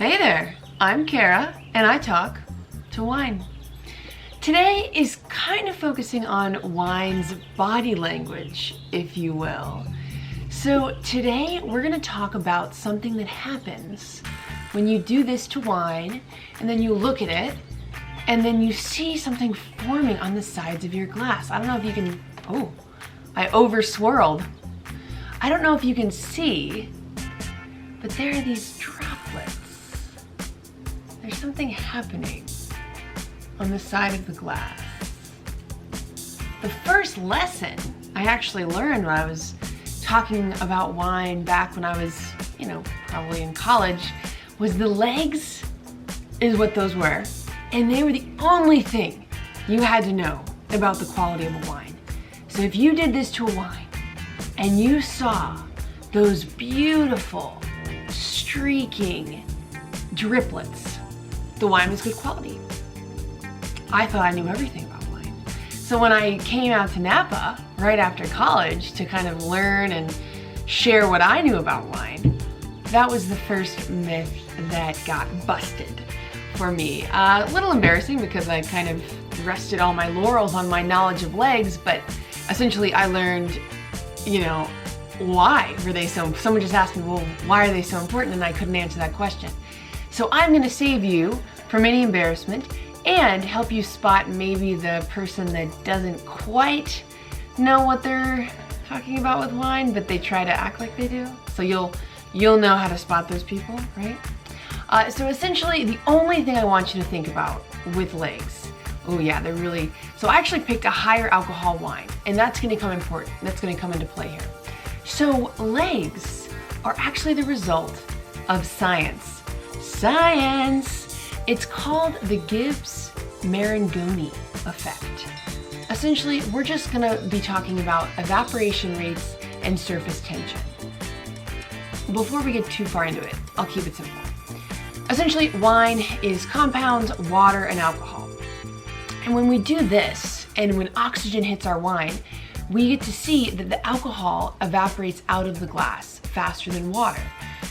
Hey there, I'm Kara, and I talk to wine. Today is kind of focusing on wine's body language, if you will. So today we're gonna talk about something that happens when you do this to wine, and then you look at it, and then you see something forming on the sides of your glass. I don't know if you can, I over swirled. I don't know if you can see, but there are these droplets. There's something happening on the side of the glass. The first lesson I actually learned when I was talking about wine back when I was, probably in college, was the legs is what those were. And they were the only thing you had to know about the quality of a wine. So if you did this to a wine and you saw those beautiful, streaking driplets, the wine was good quality. I thought I knew everything about wine. So when I came out to Napa right after college to kind of learn and share what I knew about wine, that was the first myth that got busted for me. A little embarrassing because I kind of rested all my laurels on my knowledge of legs, but essentially I learned, why were they so, someone just asked me, well, why are they so important? And I couldn't answer that question. So I'm gonna save you from any embarrassment and help you spot maybe the person that doesn't quite know what they're talking about with wine, but they try to act like they do. So you'll know how to spot those people, right? So essentially the only thing I want you to think about with legs, so I actually picked a higher alcohol wine, and that's gonna come important. That's gonna come into play here. So legs are actually the result of science. It's called the Gibbsmarangoni Effect. Essentially, we're just gonna be talking about evaporation rates and surface tension. Before we get too far into it, I'll keep it simple. Essentially, wine is compounds, water, and alcohol. And when we do this, and when oxygen hits our wine, we get to see that the alcohol evaporates out of the glass faster than water.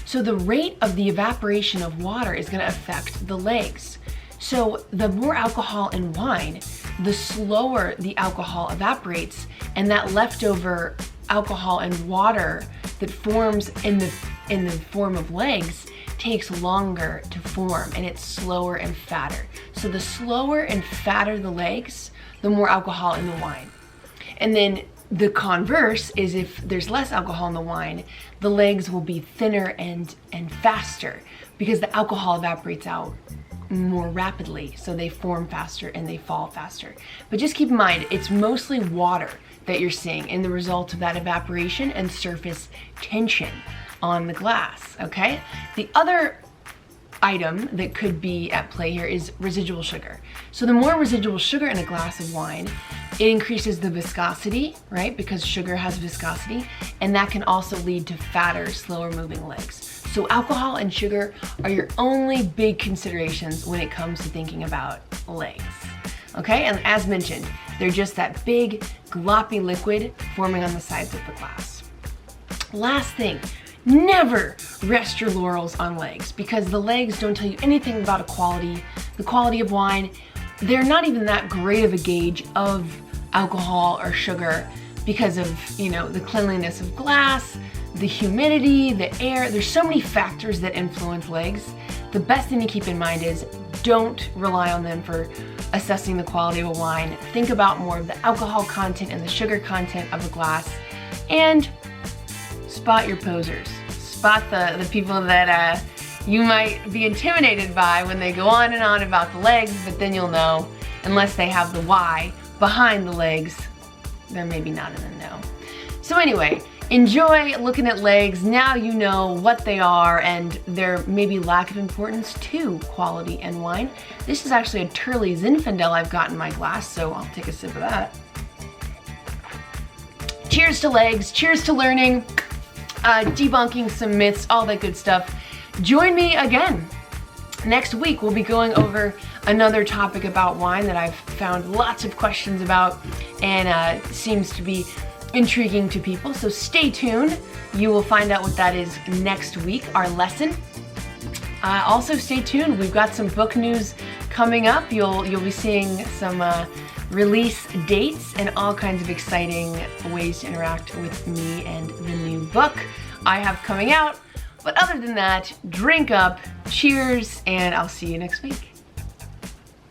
So the rate of the evaporation of water is gonna affect the legs. So the more alcohol in wine, the slower the alcohol evaporates, and that leftover alcohol and water that forms in the form of legs takes longer to form, and it's slower and fatter. So the slower and fatter the legs, the more alcohol in the wine. And then the converse is if there's less alcohol in the wine, the legs will be thinner and faster because the alcohol evaporates out more rapidly, so they form faster and they fall faster. But just keep in mind, it's mostly water that you're seeing in the result of that evaporation and surface tension on the glass, okay? The other item that could be at play here is residual sugar. So the more residual sugar in a glass of wine, it increases the viscosity, right? Because sugar has viscosity, and that can also lead to fatter, slower moving legs. So alcohol and sugar are your only big considerations when it comes to thinking about legs, okay? And as mentioned, they're just that big, gloppy liquid forming on the sides of the glass. Last thing, never rest your laurels on legs, because the legs don't tell you anything about the quality of wine. They're not even that great of a gauge of alcohol or sugar because of, the cleanliness of glass, the humidity, the air. There's so many factors that influence legs. The best thing to keep in mind is don't rely on them for assessing the quality of a wine. Think about more of the alcohol content and the sugar content of a glass, and spot your posers. Spot the people that you might be intimidated by when they go on and on about the legs, but then you'll know, unless they have the why behind the legs, they're maybe not in the know. So anyway, enjoy looking at legs. Now you know what they are and their maybe lack of importance to quality and wine. This is actually a Turley Zinfandel I've got in my glass, so I'll take a sip of that. Cheers to legs, cheers to learning, debunking some myths, all that good stuff. Join me again next week. We'll be going over another topic about wine that I've found lots of questions about and seems to be intriguing to people. So stay tuned. You will find out what that is next week, our lesson. Also stay tuned, we've got some book news coming up. You'll be seeing some release dates and all kinds of exciting ways to interact with me and the new book I have coming out. But other than that, drink up, cheers, and I'll see you next week.